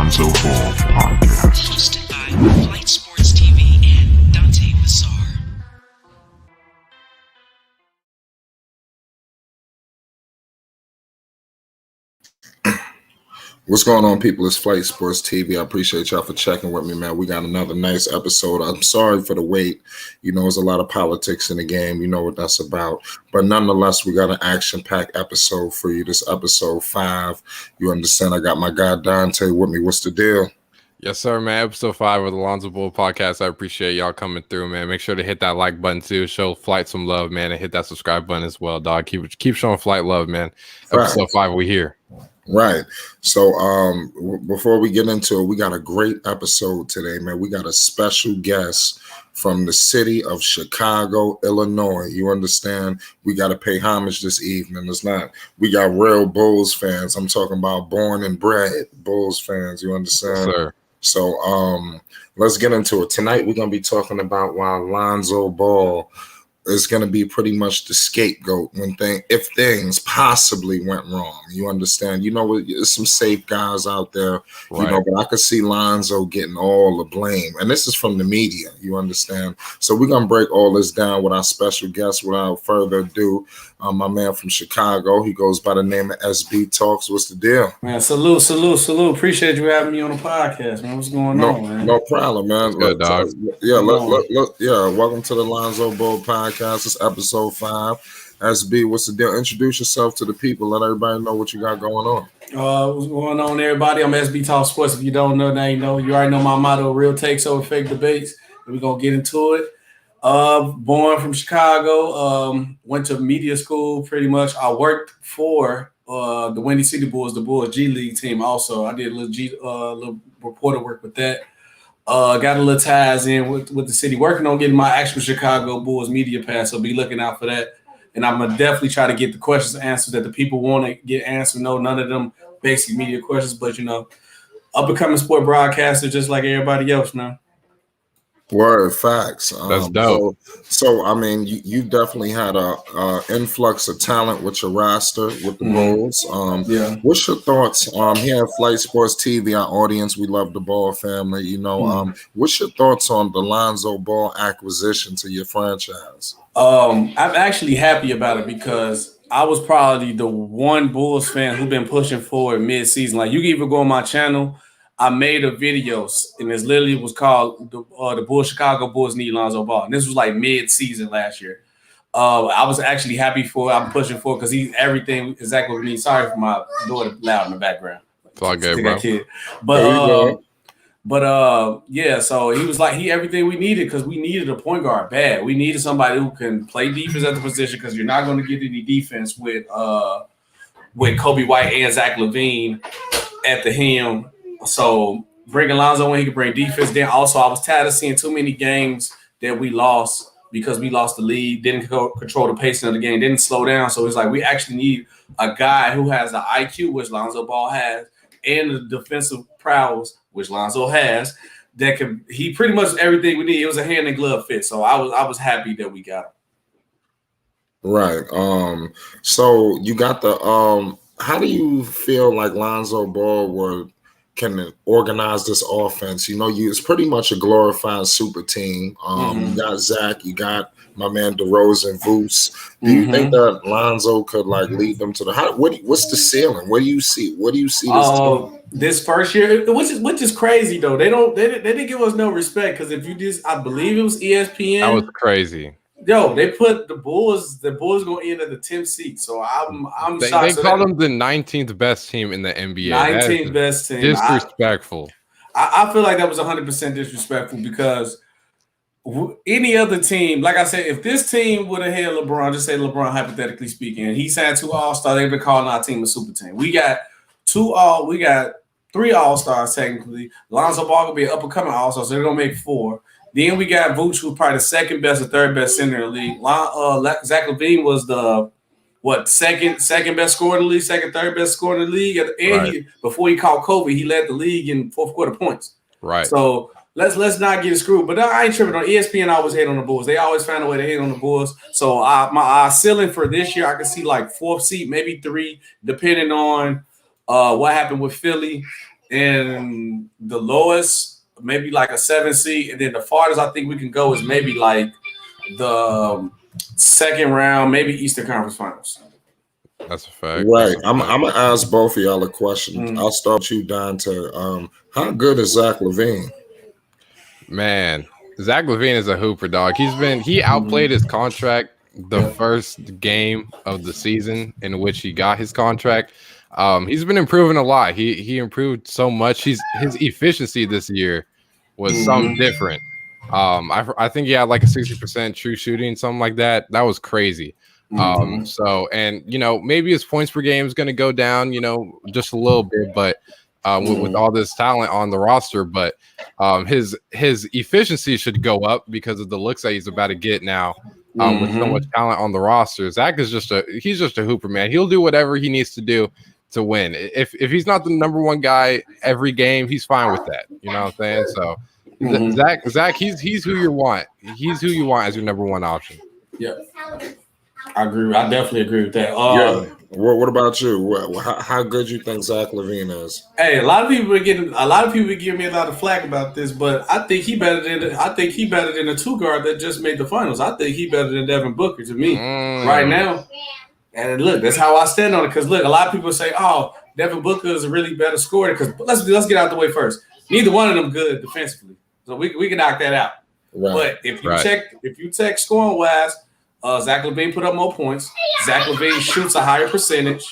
Lonzo Ball Podcast. Hosted by Flight Sports TV and Dante Massar. What's going on, people? It's Flight Sports TV. I appreciate y'all for checking with me, man. We got another nice episode. I'm sorry for the wait. You know, there's a lot of politics in the game. You know what that's about. But nonetheless, we got an action-packed episode for you. This episode 5. You understand? I got my guy Dante with me. What's the deal? Yes, sir, man. Episode 5 of the Lonzo Ball Podcast. I appreciate y'all coming through, man. Make sure to hit that like button too. Show Flight some love, man, and hit that subscribe button as well, dog. Keep showing Flight love, man. Episode 5, we here. Right. So before we get into it, we got a great episode today, man. We got a special guest from the city of Chicago, Illinois. You understand? We got to pay homage this evening. It's not, we got real Bulls fans. I'm talking about born and bred Bulls fans. You understand? Yes, sir. So let's get into it. Tonight, we're going to be talking about why Lonzo Ball is going to be pretty much the scapegoat if things possibly went wrong. You understand? You know, there's some safe guys out there, right. You know, but I could see Lonzo getting all the blame. And this is from the media, you understand? So we're going to break all this down with our special guest without further ado. My man from Chicago, he goes by the name of SB Talks. What's the deal? Man, salute. Appreciate you having me on the podcast, man. What's going on, man? No problem, man. Good, dog. Welcome to the Lonzo Ball Podcast. It's episode 5. SB, what's the deal? Introduce yourself to the people. Let everybody know what you got going on. What's going on, everybody? I'm SB Talk Sports. If you don't know, now you know. You already know my motto: real takes over fake debates. We're gonna get into it. Born from Chicago, went to media school pretty much. I worked for the Windy City Bulls, the Bulls G League team. Also, I did a little reporter work with that. Got a little ties in with the city, working on getting my actual Chicago Bulls media pass. So be looking out for that. And I'm gonna definitely try to get the questions answered that the people want to get answered. No, none of them basic media questions, but you know, up and coming sport broadcaster just like everybody else now. Word, facts. That's dope. So I mean, you definitely had a influx of talent with your roster with the Bulls. Yeah. What's your thoughts? Here at Flight Sports TV, our audience, we love the Ball family. You know, what's your thoughts on the Lonzo Ball acquisition to your franchise? I'm actually happy about it because I was probably the one Bulls fan who's been pushing forward mid-season. Like, you can even go on my channel. I made a video, and it literally was called the Chicago Bulls Need Lonzo Ball. And this was like mid-season last year. I was actually happy for it. I'm pushing for it because he's everything exactly what we need. Sorry for my daughter loud in the background. It's all good, bro. Kid. Yeah, so he was like, everything we needed because we needed a point guard bad. We needed somebody who can play defense at the position because you're not going to get any defense with Kobe White and Zach LaVine at the helm. So bringing Lonzo in, he could bring defense. Then also, I was tired of seeing too many games that we lost because we lost the lead, didn't control the pacing of the game, didn't slow down. So it's like we actually need a guy who has the IQ, which Lonzo Ball has, and the defensive prowess, which Lonzo has, he pretty much everything we need. It was a hand and glove fit. So I was happy that we got him. Right. So you got the how do you feel like Lonzo Ball can organize this offense? You know, it's pretty much a glorified super team. You got Zach, you got my man DeRozan, Voos. Do you think that Lonzo could like lead them to what's the ceiling? What do you see? What do you see this team? This first year, which is crazy though. They didn't give us no respect because if you just, I believe it was ESPN. That was crazy. Yo, they put the Bulls going in at the 10th seat. So I'm shocked. They call them the 19th best team in the NBA. 19th best team. Disrespectful. I feel like that was 100% disrespectful because any other team, like I said, if this team would have had LeBron, just say LeBron hypothetically speaking, and he signed 2 All-Stars, they've been calling our team a super team. We got 3 All-Stars technically. Lonzo Ball will be an up-and-coming All-Star, so they're gonna make 4. Then we got Vooch, who's probably the second best or third best center in the league. Zach LaVine was the second best scorer in the league, third best scorer in the league. And right. Before he caught Kobe, he led the league in fourth quarter points. Right. So let's not get screwed. But I ain't tripping on ESPN. Always hate on the Bulls. They always find a way to hate on the Bulls. So my ceiling for this year, I can see like 4th seed, maybe 3, depending on what happened with Philly. and the lowest maybe like a 7 seed, and then the farthest I think we can go is maybe like the second round, maybe Eastern Conference Finals. That's a fact. Right. I'm gonna ask both of y'all a question. I'll start with you, Dante. How good is Zach LaVine? Man, Zach LaVine is a hooper, dog. He outplayed his contract the first game of the season in which he got his contract. He's been improving a lot. He improved so much. His efficiency this year was something different. I think he had like a 60% true shooting, something like that. That was crazy. So, and maybe his points per game is going to go down, just a little bit, but with all this talent on the roster, but his efficiency should go up because of the looks that he's about to get now. With so much talent on the roster, Zach is he's just a hooper, man. He'll do whatever he needs to do to win. If he's not the number one guy every game, he's fine with that. You know what I'm saying? So Zach, he's who you want. He's who you want as your number one option. Yeah, I agree. I definitely agree with that. Yeah. What about you? How good you think Zach LaVine is? Hey, a lot of people are giving me a lot of flack about this, but I think he better than a 2 guard that just made the finals. I think he better than Devin Booker to me right now. And look, that's how I stand on it. Because look, a lot of people say, "Oh, Devin Booker is a really better scorer." Because let's get out the way first. Neither one of them good defensively, so we can knock that out. Right. But if you check scoring wise. Zach LaVine put up more points. Zach LaVine shoots a higher percentage,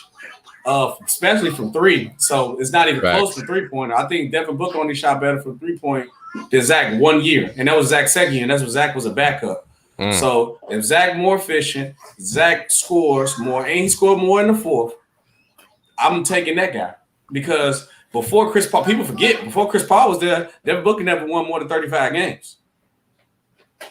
especially from 3. So it's not even close to 3-pointer. I think Devin Booker only shot better from 3-point than Zach 1 year, and that was Zach's second year. And that's when Zach was a backup. So if Zach more efficient, Zach scores more, and he scored more in the fourth, I'm taking that guy because before Chris Paul, people forget before Chris Paul was there, Devin Booker never won more than 35 games.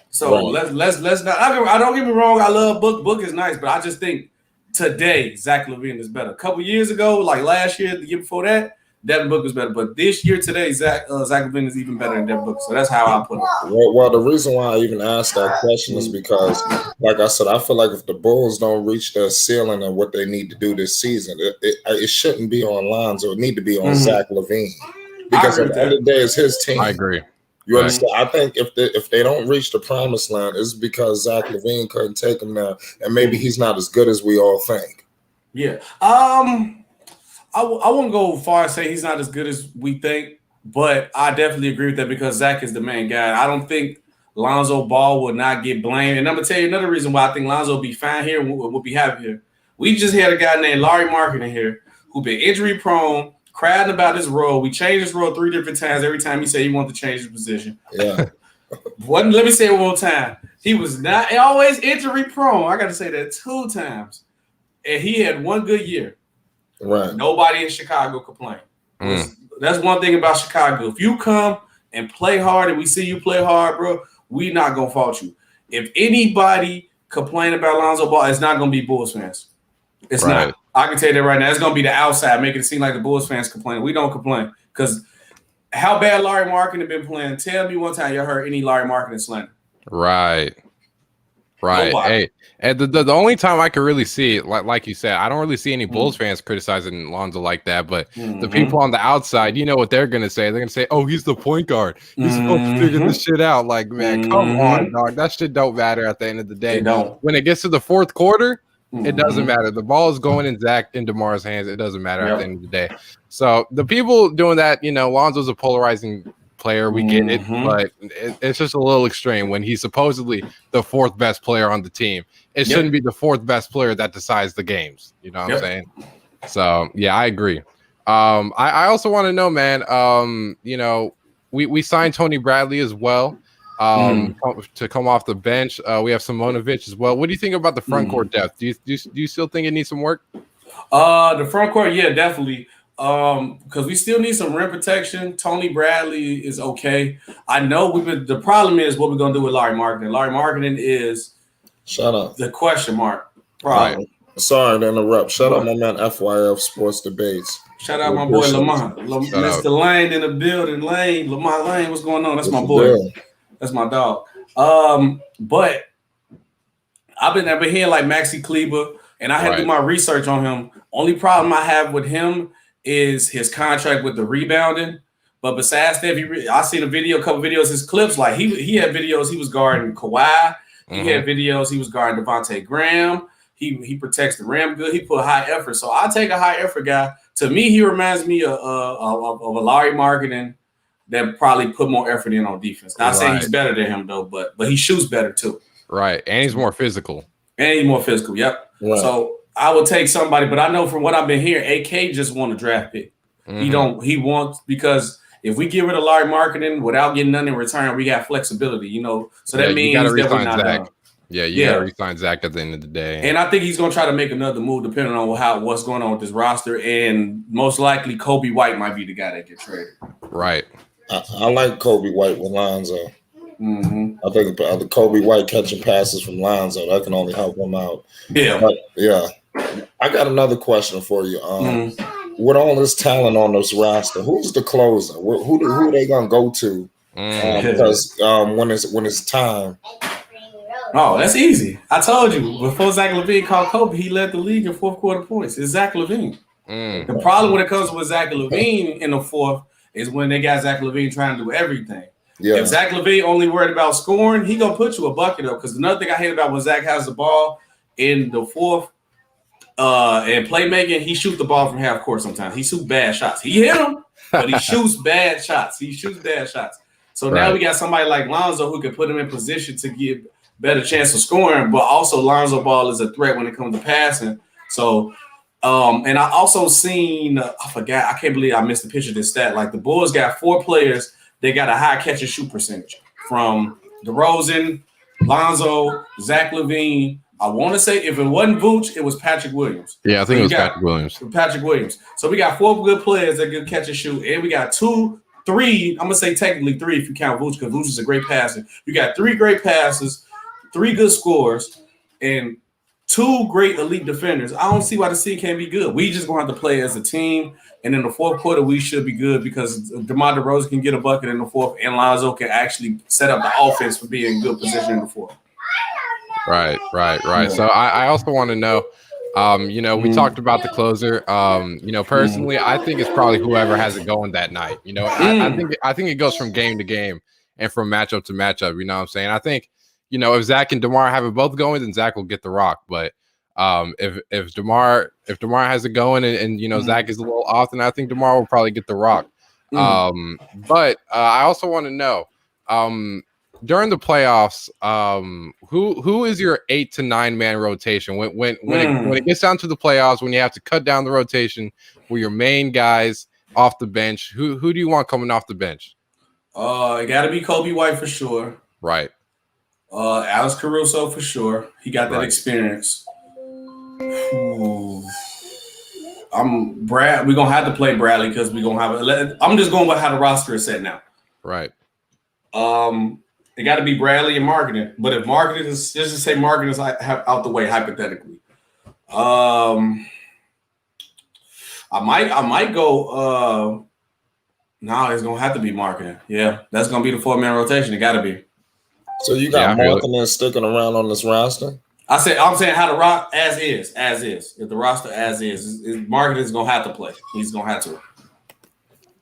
So let's not. I don't get me wrong. I love Book. Book is nice, but I just think today Zach LaVine is better. A couple years ago, like last year, the year before that, Devin Booker was better. But this year, today, Zach LaVine is even better than Devin Booker. So that's how I put it. Well, the reason why I even asked that question is because, like I said, I feel like if the Bulls don't reach their ceiling of what they need to do this season, it shouldn't be on Lonzo. It need to be on Zach LaVine because at the end of the day, it's his team. I agree. You understand? I think if they don't reach the promised land, it's because Zach LaVine couldn't take him there, and maybe he's not as good as we all think. Yeah. I wouldn't go far and say he's not as good as we think, but I definitely agree with that because Zach is the main guy. I don't think Lonzo Ball will not get blamed. And I'm going to tell you another reason why I think Lonzo will be fine here and we'll be happy here. We just had a guy named Lowry Marketing here who been injury prone, crying about his role. We changed his role 3 different times. Every time he said he wanted to change his position. Yeah. Let me say it one more time. He was not always injury prone. I got to say that 2 times. And he had 1 good year. Right. Nobody in Chicago complained. That's one thing about Chicago. If you come and play hard and we see you play hard, bro, we not going to fault you. If anybody complain about Lonzo Ball, it's not going to be Bulls fans. It's not. I can tell you that right now. It's going to be the outside, making it seem like the Bulls fans complain. We don't complain because how bad Larry Marketing been playing. Tell me one time you heard any Larry Marketing slander. Right. Nobody. Hey, and the only time I could really see it, like you said, I don't really see any Bulls fans criticizing Lonzo like that. But the people on the outside, you know what they're going to say. They're going to say, oh, he's the point guard. He's supposed to figure this shit out. Like, man, come on, dog. That shit don't matter at the end of the day. When it gets to the fourth quarter, it doesn't matter. The ball is going in Zach and DeMar's hands. It doesn't matter at the end of the day. So the people doing that, Lonzo's a polarizing player. We get it, but it's just a little extreme when he's supposedly the 4th best player on the team. It shouldn't be the 4th best player that decides the games. You know what I'm saying? So yeah, I agree. I also want to know, man. We signed Tony Bradley as well. To come off the bench. We have Simonovic as well. What do you think about the front court depth? Do you still think it needs some work? The front court, yeah, definitely. Because we still need some rim protection. Tony Bradley is okay. I know the problem is what we're gonna do with Larry Marketing. Larry Marketing is the question mark problem. Right. Sorry to interrupt. Shout out my man FYF Sports Debates. Shout out my boy Lamont. Mr. Lane in the building. Lamont Lane, what's going on? That's my boy. That's my dog. But I've been hearing like Maxi Kleber, and I had to do my research on him. Only problem I have with him is his contract with the rebounding. But besides that, I seen a couple videos, his clips. Like he had videos he was guarding Kawhi. He had videos he was guarding Devontae Graham. He protects the rim good. He put high effort. So I take a high effort guy. To me, he reminds me of a Lowry Marketing that probably put more effort in on defense. Not saying he's better than him though, but he shoots better too. Right, and he's more physical. Yep. Right. So I would take somebody, but I know from what I've been hearing, AK just want a draft pick. He wants, because if we get rid of Lowry Marketing without getting nothing in return, we got flexibility, So that means that we're not done. Yeah, you got to re-sign Zach at the end of the day. And I think he's going to try to make another move depending on what's going on with this roster. And most likely Kobe White might be the guy that gets traded. Right. I like Kobe White with Lonzo. I think the Kobe White catching passes from Lonzo, that can only help him out. Yeah. But, yeah. I got another question for you. With all this talent on this roster, who's the closer? Who are they going to go to? Because when it's time. Oh, that's easy. I told you before Zach LaVine called Kobe, he led the league in fourth quarter points. It's Zach LaVine. The problem when it comes with Zach LaVine in the fourth is when they got Zach LaVine trying to do everything. Yeah. If Zach LaVine only worried about scoring, he gonna put you a bucket up. Because another thing I hate about when Zach has the ball in the fourth and playmaking, he shoots the ball from half court sometimes. He shoots bad shots. He hit them, but he shoots bad shots. So now we got somebody like Lonzo who can put him in position to give better chance of scoring, but also Lonzo Ball is a threat when it comes to passing. So, and I also seen, I can't believe I missed the picture of this stat. Like the Bulls got 4 players, they got a high catch and shoot percentage from DeRozan, Lonzo, Zach LaVine. I want to say if it wasn't Vooch, it was Patrick Williams. Yeah, I think it was Patrick Williams. So we got 4 good players that can catch and shoot, and we got 3. I'm gonna say technically 3 if you count Vooch, because Vooch is a great passer. You got 3 great passes, 3 good scores, and 2 great elite defenders. I don't see why the team can't be good. We just gonna have to play as a team, and in the fourth quarter we should be good because DeMar DeRozan can get a bucket in the fourth, and Lonzo can actually set up the offense for being in good position in the fourth. Right. Yeah. So I also want to know, we talked about the closer. Personally, I think it's probably whoever has it going that night. I think it goes from game to game and from matchup to matchup. You know what I'm saying? I think, if Zach and DeMar have it both going, then Zach will get the rock. But if DeMar has it going and Zach is a little off, then I think DeMar will probably get the rock. But I also want to know, during the playoffs, who is your 8 to 9 man rotation when it gets down to the playoffs, when you have to cut down the rotation with your main guys off the bench? Who do you want coming off the bench? It got to be Kobe White for sure. Right. Alex Caruso for sure. He got that experience. We're gonna have to play Bradley because we're gonna have. I'm just going by how the roster is set now. Right. It got to be Bradley and Marketing. But if Marketing is, just to say Marketing is out the way, hypothetically, I might go. No, it's gonna have to be Marketing. Yeah, that's gonna be the 4-man rotation. It got to be. So you got Marketing sticking around on this roster? I'm saying how the rock as is. If the roster as is Marketing is gonna have to play. He's gonna have to.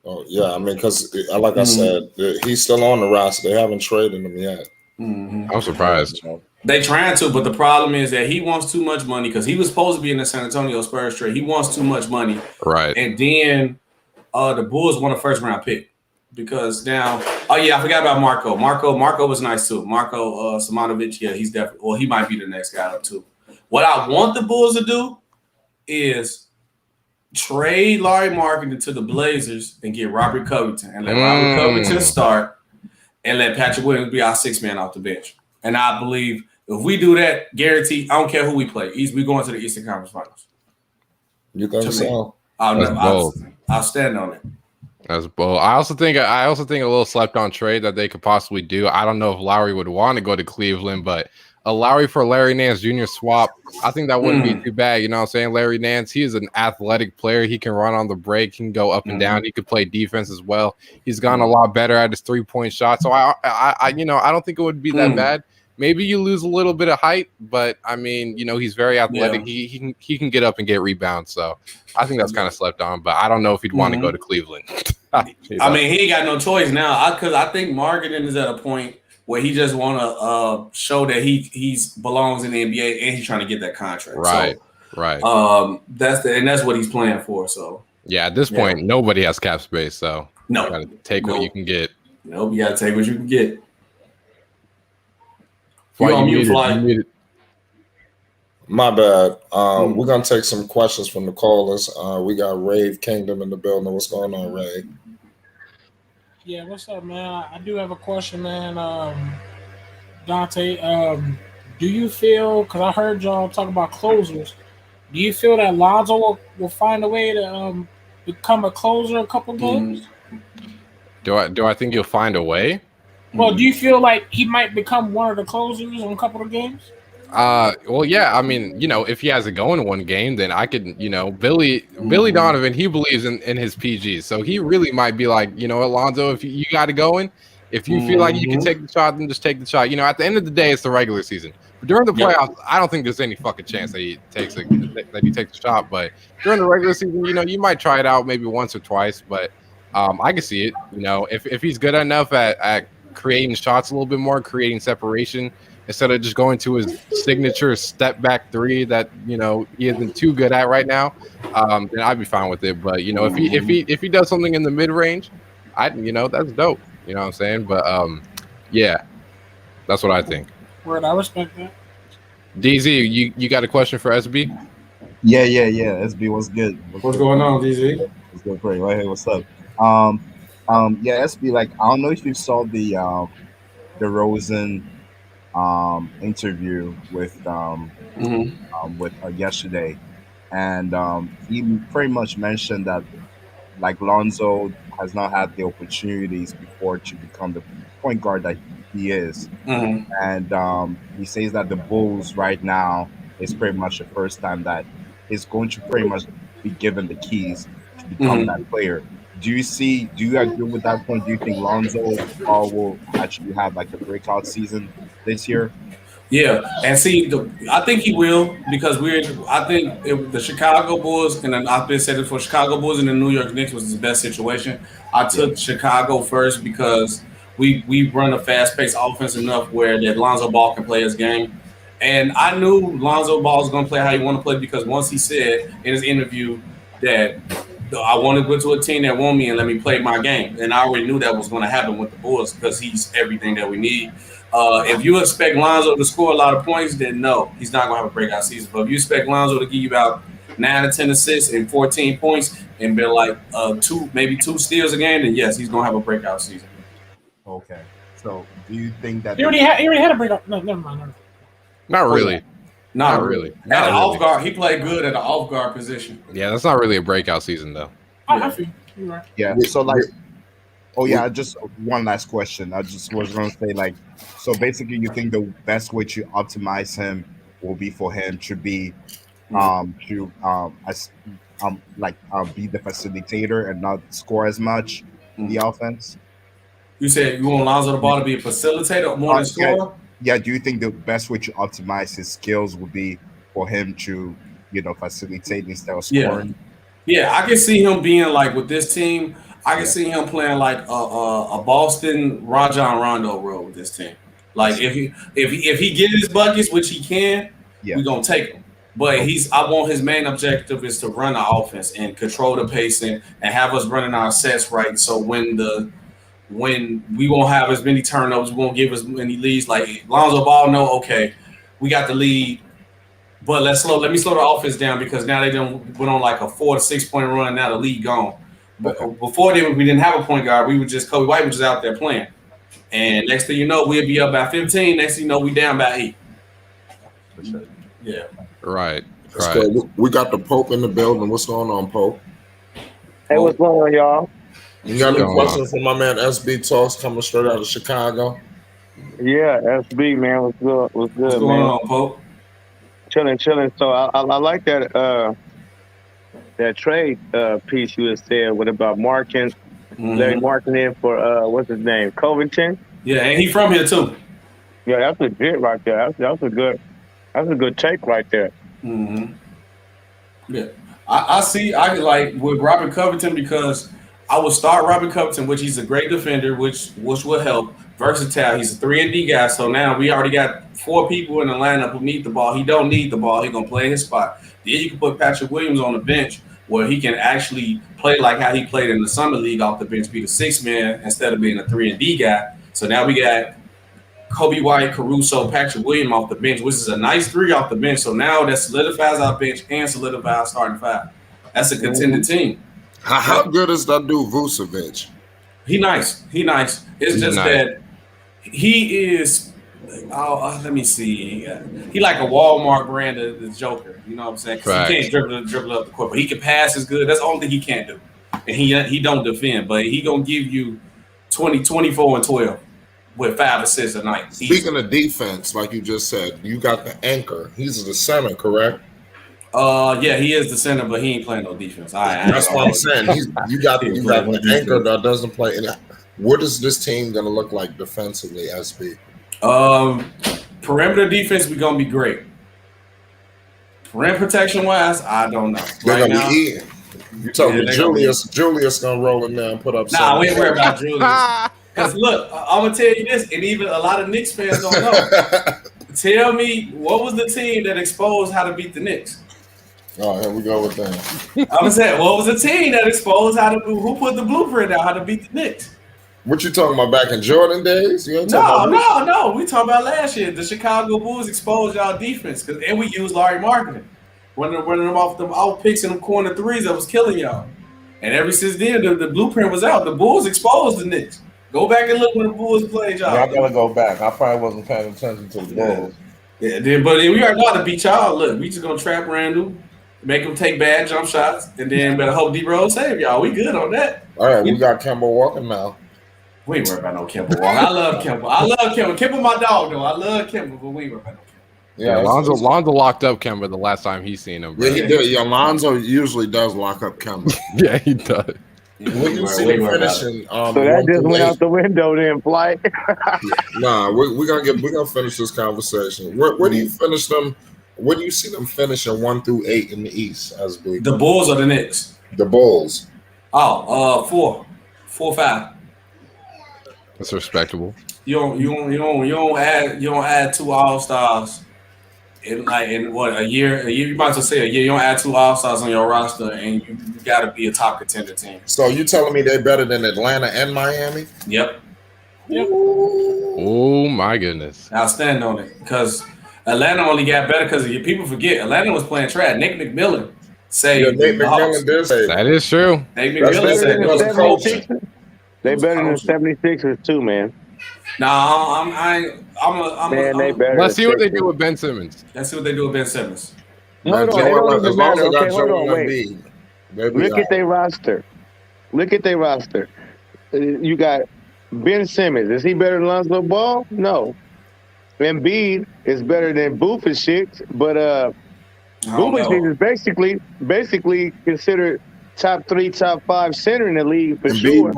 Oh yeah, I mean, because like I said, he's still on the roster. They haven't traded him yet. I'm surprised. They trying to, but the problem is that he wants too much money because he was supposed to be in the San Antonio Spurs trade. He wants too much money, right? And then the Bulls want a 1st-round pick because now. Oh yeah, I forgot about Marco. Marco was nice too. Marco Simonovic, yeah, he's definitely. Well, he might be the next guy up too. What I want the Bulls to do is trade Lowry Marketing to the Blazers and get Robert Covington and let Robert Covington start and let Patrick Williams be our 6th man off the bench. And I believe if we do that, guaranteed, I don't care who we play. We going to the Eastern Conference Finals. You think so? I'll stand on it. That's bold. I also think a little slept on trade that they could possibly do. I don't know if Lowry would want to go to Cleveland, but a Lowry for Larry Nance Jr. swap, I think that wouldn't be too bad. You know what I'm saying? Larry Nance, he is an athletic player. He can run on the break. He can go up and down. He could play defense as well. He's gotten a lot better at his 3-point shot. So I don't think it would be that bad. maybe you lose a little bit of height, but I mean, he's very athletic. Yeah. He can get up and get rebounds. So I think that's kind of slept on. But I don't know if he'd want to go to Cleveland. I mean, he ain't got no choice now. Because I think Marketing is at a point where he just want to show that he's belongs in the NBA and he's trying to get that contract. Right. So, right. That's what he's playing for. So yeah, at this point, nobody has cap space. So no, you gotta take what you can get. Nope, you gotta take what you can get. Flight, you muted. My bad. We're gonna take some questions from the callers. We got Rave Kingdom in the building. What's going on, Ray? Yeah, what's up, man? I do have a question, man. Dante, do you feel, because I heard y'all talk about closers, do you feel that Lonzo will find a way to become a closer a couple games? Do I think you'll find a way? Well, do you feel like he might become one of the closers in a couple of games? Well, yeah. I mean, if he has it going one game, then I could, Billy Donovan, he believes in his PGs, so he really might be like, Alonzo, if you got it going, if you feel like you can take the shot, then just take the shot. At the end of the day, it's the regular season. But during the playoffs, I don't think there's any fucking chance that he takes the shot. But during the regular season, you might try it out maybe once or twice. But I can see it. If he's good enough at creating shots a little bit more, creating separation, instead of just going to his signature step back three that he isn't too good at right now, then I'd be fine with it. But if he does something in the mid range, that's dope. You know what I'm saying? But yeah, that's what I think. Word, I respect that. DZ, you got a question for SB? Yeah. SB, what's good? What's going on, DZ? What's good, Craig? Right here, what's up? Yeah, SB, like I don't know if you saw the Rosen interview with yesterday, and he pretty much mentioned that like Lonzo has not had the opportunities before to become the point guard that he is, and he says that the Bulls right now is pretty much the first time that he's going to pretty much be given the keys to become that player. Do you agree with that point? Do you think Lonzo will actually have like a breakout season this year? Yeah, and see, I think he will because I think if the Chicago Bulls, and I've been saying it for Chicago Bulls and the New York Knicks was his best situation. I took Chicago first because we run a fast-paced offense enough where that Lonzo Ball can play his game. And I knew Lonzo Ball was going to play how he want to play because once he said in his interview that I want to go to a team that want me and let me play my game. And I already knew that was going to happen with the Bulls because he's everything that we need. If you expect Lonzo to score a lot of points, then no, he's not going to have a breakout season. But if you expect Lonzo to give you about 9 or 10 assists and 14 points and be like maybe two steals a game, then yes, he's going to have a breakout season. Okay. So do you think that he already had a breakout? No, never mind. Not really. Not really. At the off guard, he played good at the off guard position. Yeah, that's not really a breakout season though. I feel you're right. Yeah. So like, just one last question. I just was going to say like, so basically, you think the best way to optimize him will be for him to be, be the facilitator and not score as much in the offense. You said you want Lonzo Ball to be a facilitator more than scorer? Yeah, do you think the best way to optimize his skills would be for him to, facilitate instead of scoring? Yeah, I can see him being like with this team. I can see him playing like a Boston Rajon Rondo role with this team. Like if he get his buckets, which he can, we're gonna take him. But I want his main objective is to run the offense and control the pacing and have us running our sets right. So when we won't have as many turnovers, we won't give as many leads. Like Lonzo Ball, okay, we got the lead, but let me slow the offense down because now they went on like a 4 to 6 point run. Now the lead gone. But before then, we didn't have a point guard. Kobe White was just out there playing. And next thing you know, we'll be up by 15. Next thing you know, we down by 8. For sure. Yeah. Right. We got the Pope in the building. What's going on, Pope? Hey, what's going on, y'all? You got any questions for my man SB Talks coming straight out of Chicago? Yeah, SB, man. What's good? What's going on, Pope? Chilling. So I like that trade piece you had said. What about Larry Marketing for what's his name? Covington? Yeah, and he from here too. Yeah, that's legit right there. That's a good take right there. Mm-hmm. Yeah, I see. I like with Robert Covington because I would start Robert Covington, which he's a great defender, which will help. Versatile. He's a 3-and-D guy. So now we already got 4 people in the lineup who need the ball. He don't need the ball. He gonna play his spot. Then you can put Patrick Williams on the bench where he can actually play like how he played in the summer league off the bench, be the 6 man instead of being a 3-and-D guy. So now we got Kobe White, Caruso, Patrick Williams off the bench, which is a nice 3 off the bench. So now that solidifies our bench and solidifies our starting 5. That's a contender team. How good is that dude Vucevic? He nice. It's He's just nice. that he is. Let me see. He like a Walmart brand of the Joker. You know what I'm saying? Because he can't dribble up the court, but he can pass as good. That's the only thing he can't do. And he don't defend, but he gonna give you 20, 24, and 12. With 5 assists a night. Speaking of defense, like you just said, you got the anchor. He's the center, correct? Yeah, he is the center, but he ain't playing no defense. That's what I'm saying. You got the anchor that doesn't play. And what is this team going to look like defensively, SB? Perimeter defense, we're gonna be great. Rim protection wise, I don't know. They're gonna be eating. You told me Julius gonna roll in there and put up. Nah, we ain't worried about Julius. Because look, I'm gonna tell you this, and even a lot of Knicks fans don't know. Tell me, what was the team that exposed how to beat the Knicks? Oh, here we go with that. I'm gonna say, what was the team that exposed who put the blueprint out how to beat the Knicks? What you talking about back in Jordan days? You ain't No. talking We talking about last year. The Chicago Bulls exposed y'all defense, and we used Larry marketing, running them off them out picks and them corner threes that was killing y'all. And ever since then, the blueprint was out. The Bulls exposed the Knicks. Go back and look when the Bulls played y'all. I gotta go back. I probably wasn't paying attention to the Bulls. Yeah, but we already know how to beat y'all. Look, we just gonna trap Randall, make him take bad jump shots, and then better hope D-Rose save y'all. We good on that. All right, we got Kemba Walker now. We ain't worried about no Kemba Walker. I love Kemba. Kemba my dog though. I love Kemba, but we ain't worried about no Kemba. Yeah, Lonzo locked up Kemba the last time he seen him. Bro. Yeah, he did. Yeah, Lonzo usually does lock up Kemba. Yeah, he does. When you see them finishing, so that just went out the window then, Flight. Nah, we're gonna finish this conversation. Where do you finish them? Where do you see them finishing 1 through 8 in the East as big? The Bulls or the Knicks? The Bulls. 4, 5. That's respectable. You don't add 2 All-Stars in a year. You might as well say a year. You don't add 2 All-Stars on your roster, and you got to be a top contender team. So you telling me they're better than Atlanta and Miami? Yep. Oh my goodness. I'll stand on it because Atlanta only got better because people forget Atlanta was playing trash. Nick McMillan saved Nick McMillan did say that is true. Nick McMillan said it was coaching. They better than the 76ers too, man. No, They better. Let's see what they do with Ben Simmons. Let's see what they do with Ben Simmons. Hold on, it don't even matter. Okay, hold on, wait. Look at their roster. You got Ben Simmons. Is he better than Lonzo Ball? No. Embiid is better than Booth and shit, but Booth and shit is basically considered top 3, top 5 center in the league for sure.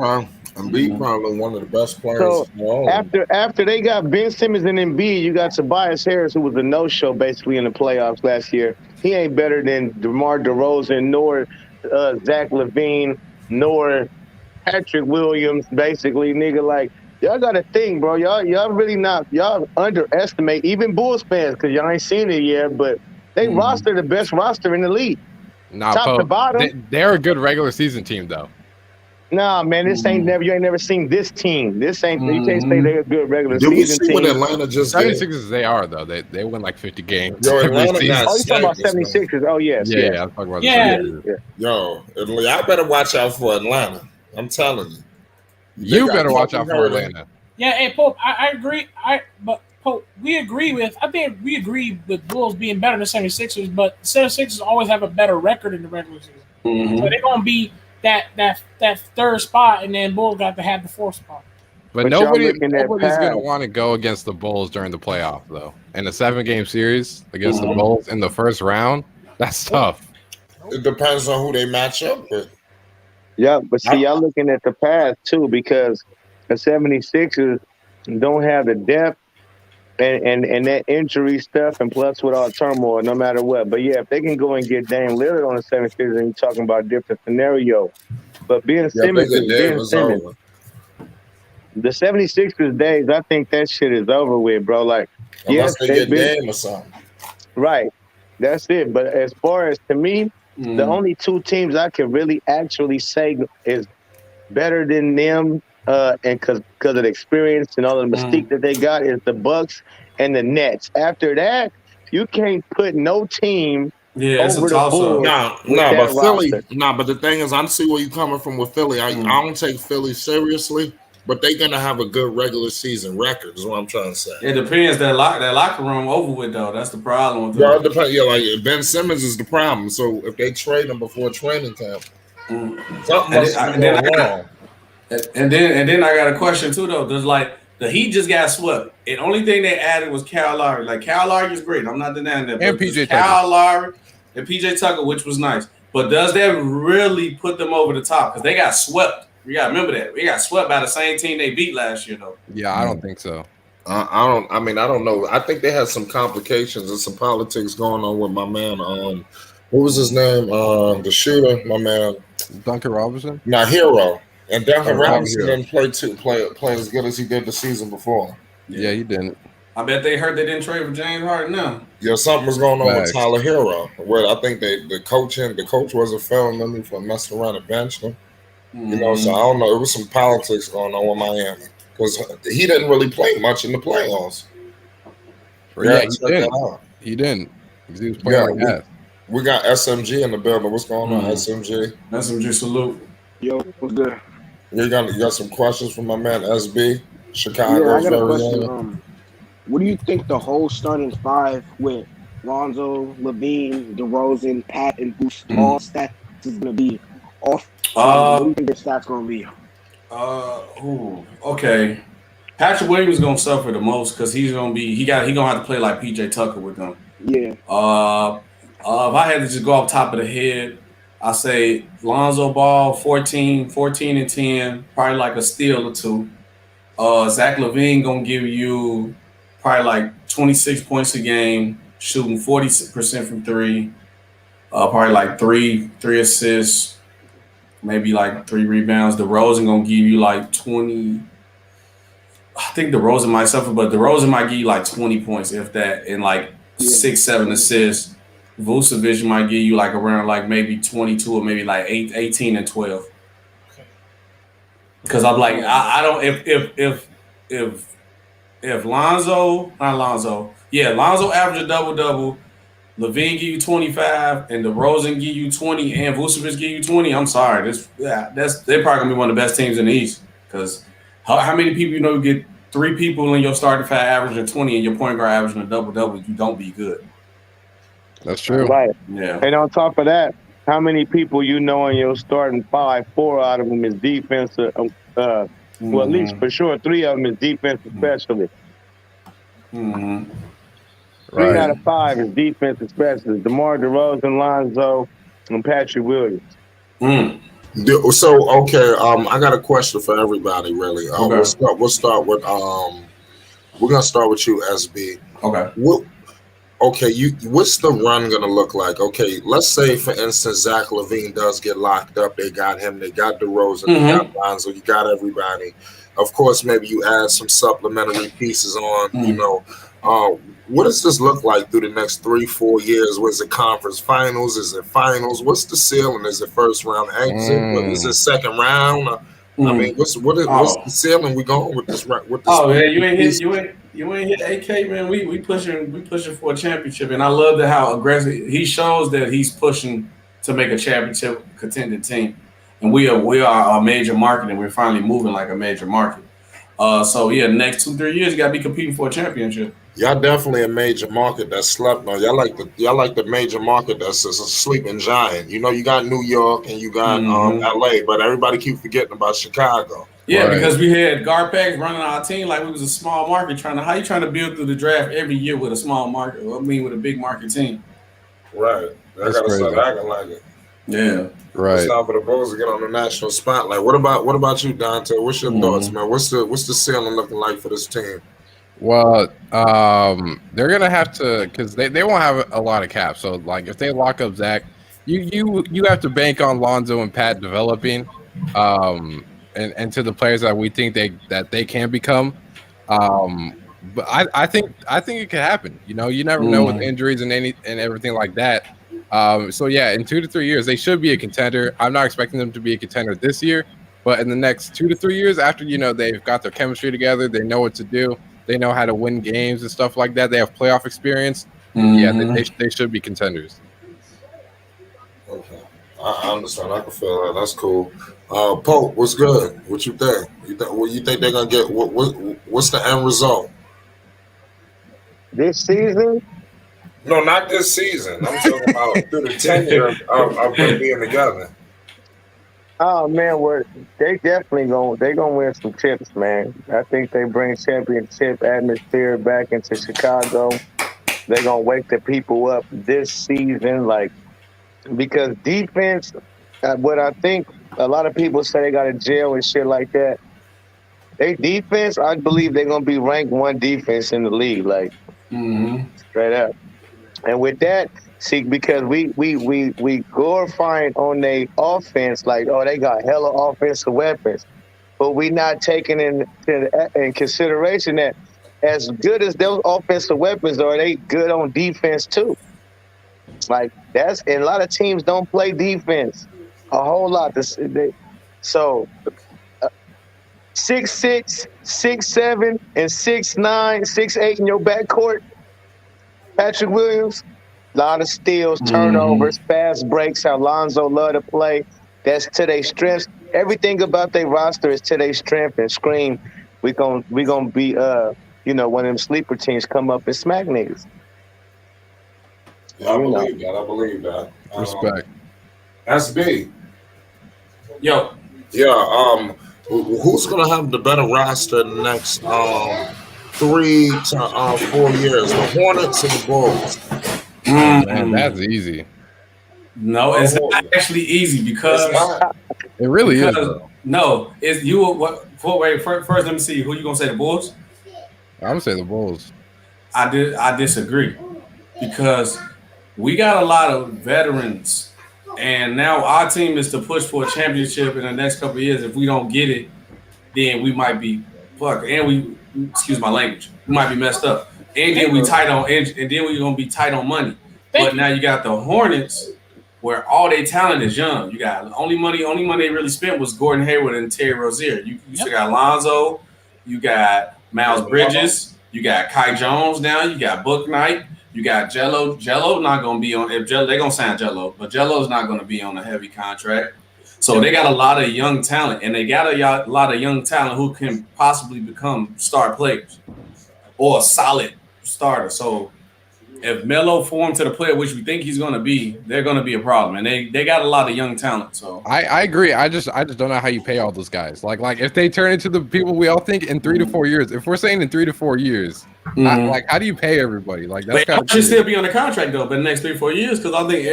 Embiid probably one of the best players. So after they got Ben Simmons and Embiid, you got Tobias Harris, who was a no-show basically in the playoffs last year. He ain't better than DeMar DeRozan, nor Zach LaVine, nor Patrick Williams. Basically, nigga, like y'all got to think, bro. Y'all really not. Y'all underestimate even Bulls fans because y'all ain't seen it yet. But they roster the best roster in the league. Nah, top to bottom. They're a good regular season team though. Nah, man, you ain't never seen this team. This ain't you can't say they're a good regular Did season we see team. what Atlanta just did? 76ers they are though. They win like 50 games. Yo, Atlanta got you talking about 76ers? Oh yes, yeah. I'm talking about yeah. Yo, y'all better watch out for Atlanta. I'm telling you. You better watch out for Atlanta. Yeah, hey Pope, I agree. But Pope, we agree with with Bulls being better than 76ers, but the 76ers always have a better record in the regular season. So they're gonna be that third spot, and then Bulls got to have the 4th spot. But nobody's gonna want to go against the Bulls during the playoff though. In a 7-game series against the Bulls in the first round, that's tough. It depends on who they match up with. Yeah, but see, y'all looking at the past too, because the 76ers don't have the depth and that injury stuff, and plus with all turmoil, no matter what. But yeah, if they can go and get Dame Lillard on the 76ers, and you're talking about a different scenario. But Ben Yeah, Simmons bigger is Dame Ben is Simmons. over. The 76ers days, I think that shit is over with, bro. Like, Unless yes, they they've get been Dame or something. right. That's it. But as far as to me, the only two teams I can really actually say is better than them, and because of the experience and all the mystique that they got, is the Bucks and the Nets. After that, you can't put no team Yeah, it's a over the toss up. Bulls No, with no, that but Philly, roster. no, but the thing is, I see where you're coming from with Philly. I don't take Philly seriously, but they're gonna have a good regular season record, is what I'm trying to say. It depends. That locker room over with though. That's the problem with Yeah, them. it depends. Yeah, like Ben Simmons is the problem. So if they trade him before training camp, something must be going wrong. And then I got a question too though. There's like the Heat just got swept. And only thing they added was Kyle Lowry. Like Kyle Lowry is great. I'm not denying that. And But PJ Kyle Lowry and PJ Tucker, which was nice. But does that really put them over the top? Because they got swept. We got to remember that. We got swept by the same team they beat last year though. Yeah, I don't think so. I don't know. I think they had some complications and some politics going on with my man. What was his name? The shooter, my man. Duncan Robinson? Not Hero. And Duncan Robinson Hero. didn't play as good as he did the season before. Yeah, he didn't. I bet they heard they didn't trade for James Harden now. Yeah, something was going on Facts. with Tyler Hero. Where I think the coach wasn't feeling them for messing around and benching him. You know, so I don't know. It was some politics going on with Miami because he didn't really play much in the playoffs. Yeah, he didn't. Because he was playing like that. We got SMG in the building. What's going on, SMG? SMG salute. Yo, what's good? You got some questions from my man SB, Chicago. Yeah, I got a question. What do you think the whole starting five with Lonzo, LaVine, DeRozan, Pat, and Boost all stats is going to be off? What do you think their stats going to be? Okay. Patrick Williams is gonna suffer the most because he's gonna have to play like PJ Tucker with them. Yeah. If I had to just go off top of the head, I say Lonzo Ball 14 and 10, probably like a steal or two. Zach LaVine gonna give you probably like 26 points a game, shooting 40% from three. Probably like three assists, maybe like 3 rebounds. DeRozan gonna give you like 20. I think DeRozan might suffer, but DeRozan might give you like 20 points, if that, and like 6-7 assists. Vucevic might give you like around like maybe 22 or maybe like 18 and 12. Because I'm like, I don't if Lonzo average a double, LaVine give you 25, and DeRozan give you 20, and Vucevic give you 20. I'm sorry, they're probably gonna be one of the best teams in the East. Because how many people you know get 3 people in your starting five averaging 20 and your point guard averaging a double? You don't be good. That's true. Right. Yeah. And on top of that, how many people you know in your starting five, 4 out of them is defensive? Well, at least for sure, 3 of them is defensive specialists. 3 out of 5 is defensive specialists. DeMar DeRozan, Lonzo, and Patrick Williams. So okay, I got a question for everybody. Really, we'll start with we're gonna start with you, SB. Okay. What's the run gonna look like? Okay, let's say for instance Zach LaVine does get locked up. They got him. They got DeRozan. They got Lonzo. You got everybody. Of course, maybe you add some supplementary pieces on. You know, what does this look like through the next 3-4 years? Was it conference finals? Is it finals? What's the ceiling? Is it first round exit? Is it second round? I mean, what's the ceiling we going with this? You ain't hit AK, man. We pushing for a championship, and I love how aggressive he shows that he's pushing to make a championship contending team, and we are a major market, and we're finally moving like a major market. So yeah, the next 2-3 years, you got to be competing for a championship. Y'all definitely a major market that's slept on. Y'all like the major market that's a sleeping giant. You know, you got New York and you got LA, but everybody keep forgetting about Chicago. Yeah, because we had Garpax running our team like we was a small market. How you trying to build through the draft every year with a small market? I mean, with a big market team. Right. I gotta start acting like it. Yeah. Right. It's time for the Bulls to get on the national spotlight. What about you, Dante? What's your thoughts, man? What's the ceiling looking like for this team? Well, they're gonna have to because they won't have a lot of cap. So like if they lock up Zach, you have to bank on Lonzo and Pat developing, and to the players that we think they can become. But I think it can happen. You know, you never know with injuries and everything like that. So yeah, in 2 to 3 years, they should be a contender. I'm not expecting them to be a contender this year, but in the next 2 to 3 years, after they've got their chemistry together, they know what to do, they know how to win games and stuff like that. They have playoff experience. Yeah, they should be contenders. Okay, I understand. I can feel that. That's cool. Pope, what's good? What you think? You think they're gonna get? What's the end result? This season? No, not this season. I'm talking about through the tenure of them being together. Oh man, they definitely gonna win some chips, man. I think they bring championship atmosphere back into Chicago. They're gonna wake the people up this season, because defense. What I think a lot of people say they got to jail and shit like that. They defense, I believe they're gonna be ranked 1 defense in the league, straight up. And with that, see, because we glorifying on their offense, like, oh, they got hella offensive weapons, but we not taking in consideration that as good as those offensive weapons are, they good on defense too. Like and a lot of teams don't play defense a whole lot. So 6'6", 6'7", and 6'9", 6'8" in your backcourt. Patrick Williams, a lot of steals, turnovers, fast breaks, how Lonzo love to play. That's to their strengths. Everything about their roster is to their strength and scream. We gonna be one of them sleeper teams come up and smack niggas. Yeah, I believe that. Respect. SB. Yo. Yeah. Who's gonna have the better roster in the next 3 to 4 years? The Hornets and the Bulls. Man, that's easy. No, it's not actually easy because it really is. No, it's you. What? Wait, first, let me see. Who you gonna say? The Bulls? I'm gonna say the Bulls. I disagree because we got a lot of veterans. And now our team is to push for a championship in the next couple of years. If we don't get it, then we might be fucked. And excuse my language, we might be messed up. And then we're gonna be tight on money. But now you got the Hornets, where all their talent is young. You got only money they really spent was Gordon Hayward and Terry Rozier. You still got Lonzo, you got Miles Bridges, you got Kai Jones now, you got Book Knight. You got Jello. Jello not going to be on. If Jello, they're going to sign Jello, but Jello's not going to be on a heavy contract. So they got a lot of young talent, and they got a lot of young talent who can possibly become star players or a solid starter. So if Melo formed to the player which we think he's going to be, they're going to be a problem, and they got a lot of young talent. So I agree. I just don't know how you pay all those guys. Like if they turn into the people we all think in 3 to 4 years. If we're saying in 3 to 4 years. How do you pay everybody? Like that's got to still be on the contract though, but the next 3 or 4 years, because I think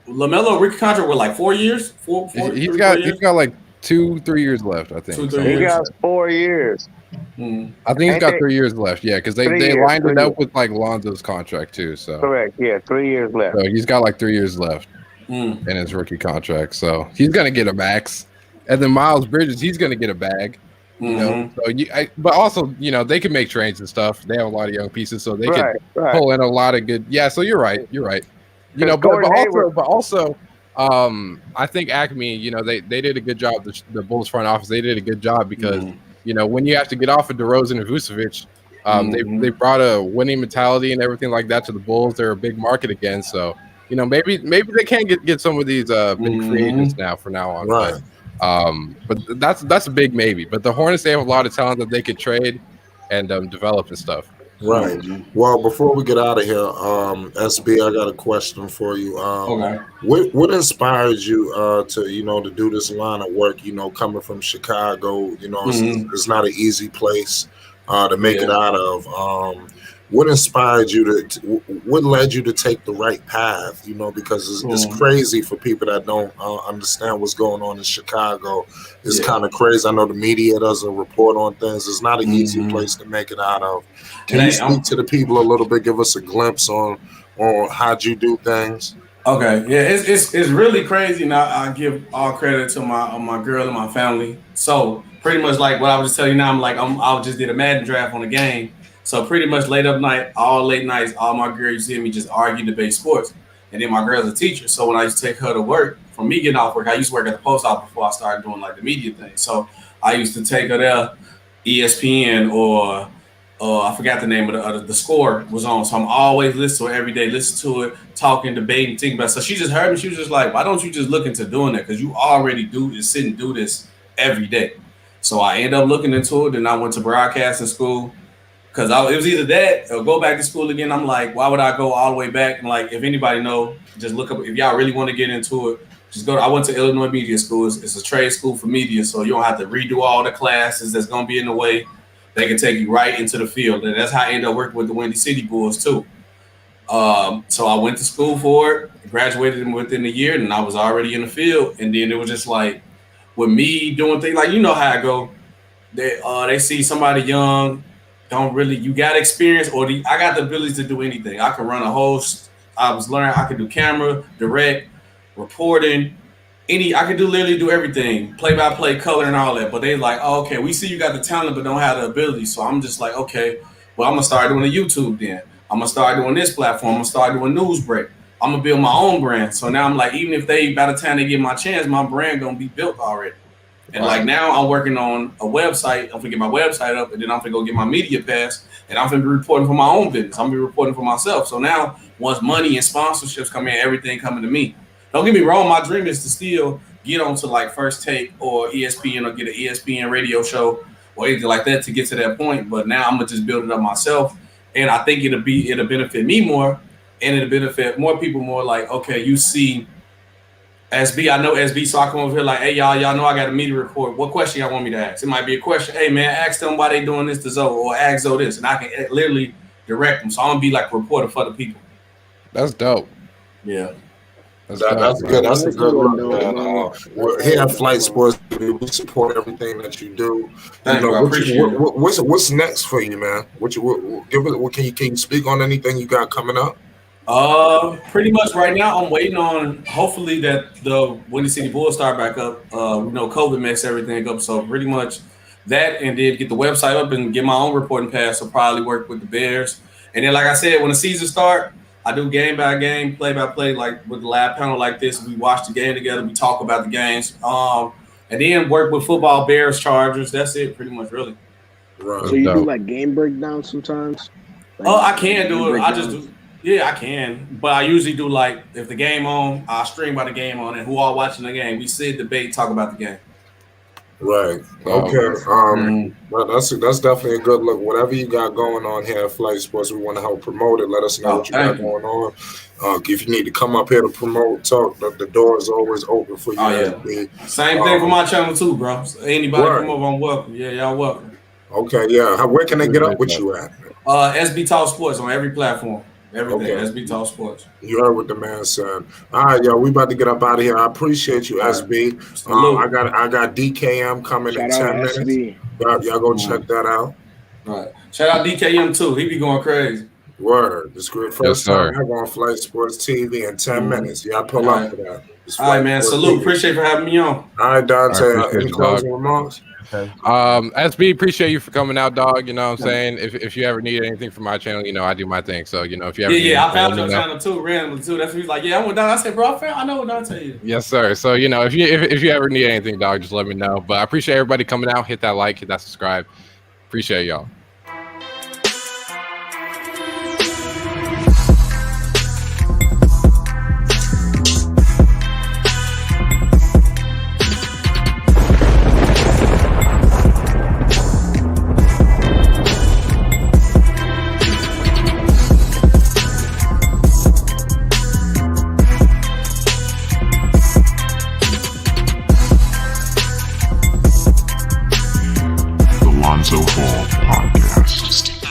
LaMelo rookie contract with like 4 years. He's got like 2-3 years left. I think he got 4 years. I think he's got 3 years left. Yeah, because they lined it up with like Lonzo's contract too. So correct. Yeah, 3 years left. So he's got like 3 years left in his rookie contract. So he's gonna get a max, and then Miles Bridges, he's gonna get a bag. You know, but also, they can make trades and stuff. They have a lot of young pieces, so they can pull in a lot of good. Yeah, so you're right. But also, I think Acme, they did a good job. The Bulls front office, they did a good job because when you have to get off of DeRozan and Vucevic, they brought a winning mentality and everything like that to the Bulls. They're a big market again, so maybe they can get some of these big free agents from now on. Right. But that's a big maybe. But the Hornets, they have a lot of talent that they could trade and develop and stuff. Right. Well, before we get out of here, SB, I got a question for you. Okay. What inspired you to do this line of work? Coming from Chicago, it's not an easy place to make it out of. what inspired you what led you to take the right path? You know, because it's crazy for people that don't understand what's going on in Chicago. It's kind of crazy. I know the media doesn't report on things. It's not an easy place to make it out of. Can you speak to the people a little bit? Give us a glimpse on how'd you do things? Okay, yeah, it's really crazy. Now I give all credit to my girl and my family. So pretty much like what I was just telling you now, I just did a Madden draft on the game. So pretty much late nights, all my girls used to hear me just argue, debate sports. And then my girl's a teacher. So when I used to take her to work, from me getting off work, I used to work at the post office before I started doing like the media thing. So I used to take her there, ESPN or I forgot the name of the score was on. So I'm always listening to it every day, listen to it, talking, debating, thinking about it. So she just heard me. She was just like, why don't you just look into doing that? Because you already sit and do this every day. So I ended up looking into it. And I went to broadcasting school because it was either that or go back to school again. I'm like, why would I go all the way back? And like, if anybody know, just look up. If y'all really want to get into it, just go. I went to Illinois Media School. It's a trade school for media. So you don't have to redo all the classes that's going to be in the way. They can take you right into the field. And that's how I ended up working with the Windy City Bulls too. So I went to school for it, graduated within a year, and I was already in the field. And then it was just like, with me doing things, like, you know how I go. They see somebody young, you got experience, I got the ability to do anything. I can run a host. I could do camera, direct, reporting, I could literally do everything, play-by-play, color, and all that. But they like, oh, okay, we see you got the talent, but don't have the ability. So I'm just like, okay, well, I'm gonna start doing a YouTube then. I'm gonna start doing this platform. I'm gonna start doing news break. I'm gonna build my own brand. So now I'm like, even if by the time they get my chance, my brand gonna be built already. And like now I'm working on a website. I'm gonna get my website up, and then I'm gonna go get my media pass, and I'm gonna be reporting for my own business. I'm gonna be reporting for myself. So now once money and sponsorships come in, everything coming to me. Don't get me wrong, my dream is to still get onto like First Take or ESPN or get an ESPN radio show or anything like that to get to that point. But now I'm gonna just build it up myself, and I think it'll benefit me more, and it'll benefit more people more. Like, okay, you see SB, I know SB, so I come over here like, hey y'all know I got a media report. What question y'all want me to ask? It might be a question. Hey man, ask them why they doing this to Zoe, or ask Zoe this, and I can literally direct them. So I'm gonna be like a reporter for the people. That's dope. Yeah. That's good. That's a good look, man. We're here at Flight Sports. We support everything that you do. Thank you. I appreciate it. What's next for you, man? Can you speak on anything you got coming up? Pretty much right now, I'm waiting on hopefully that the Windy City Bulls start back up. COVID messed everything up, so pretty much that, and then get the website up and get my own reporting pass. So probably work with the Bears, and then like I said, when the season start, I do game by game, play by play, like with the lab panel like this. We watch the game together. We talk about the games, and then work with football, Bears, Chargers. That's it, pretty much, really. Right. So you do like game breakdowns sometimes? I can do it. I just do. Yeah, I can, but I usually do like if the game on, I stream by the game on, and who all watching the game. We sit, debate, talk about the game. Right. Okay. Well, that's definitely a good look. Whatever you got going on here at Flight Sports, we want to help promote it. Let us know what you got going on. If you need to come up here to promote, talk, the door is always open for you. Same thing for my channel too, bro. So anybody come over, I'm welcome. Yeah, y'all welcome. Okay. Yeah. Where can they get up with you at? SB Talk Sports on every platform. Everything. SB Talk Sports. You heard what the man said. All right, y'all. We about to get up out of here. I appreciate you, SB. I got DKM coming in 10 minutes. Y'all go check that out. All right. Shout out DKM too. He be going crazy. Word. This great first time ever on Flight Sports TV in 10 minutes. Y'all pull up for that. All right, man. Salute. Appreciate you for having me on. All right, Dante. Any closing remarks? Okay. SB, appreciate you for coming out, dog. You know what I'm saying? If you ever need anything from my channel, I do my thing. So, if you ever I found your channel too, randomly too. That's what he's like, I'm with Don. I said, bro, I know what Dante is. Yes, sir. So, if you ever need anything, dog, just let me know. But I appreciate everybody coming out. Hit that like, hit that subscribe. Appreciate y'all. Lonzo Ball Podcast.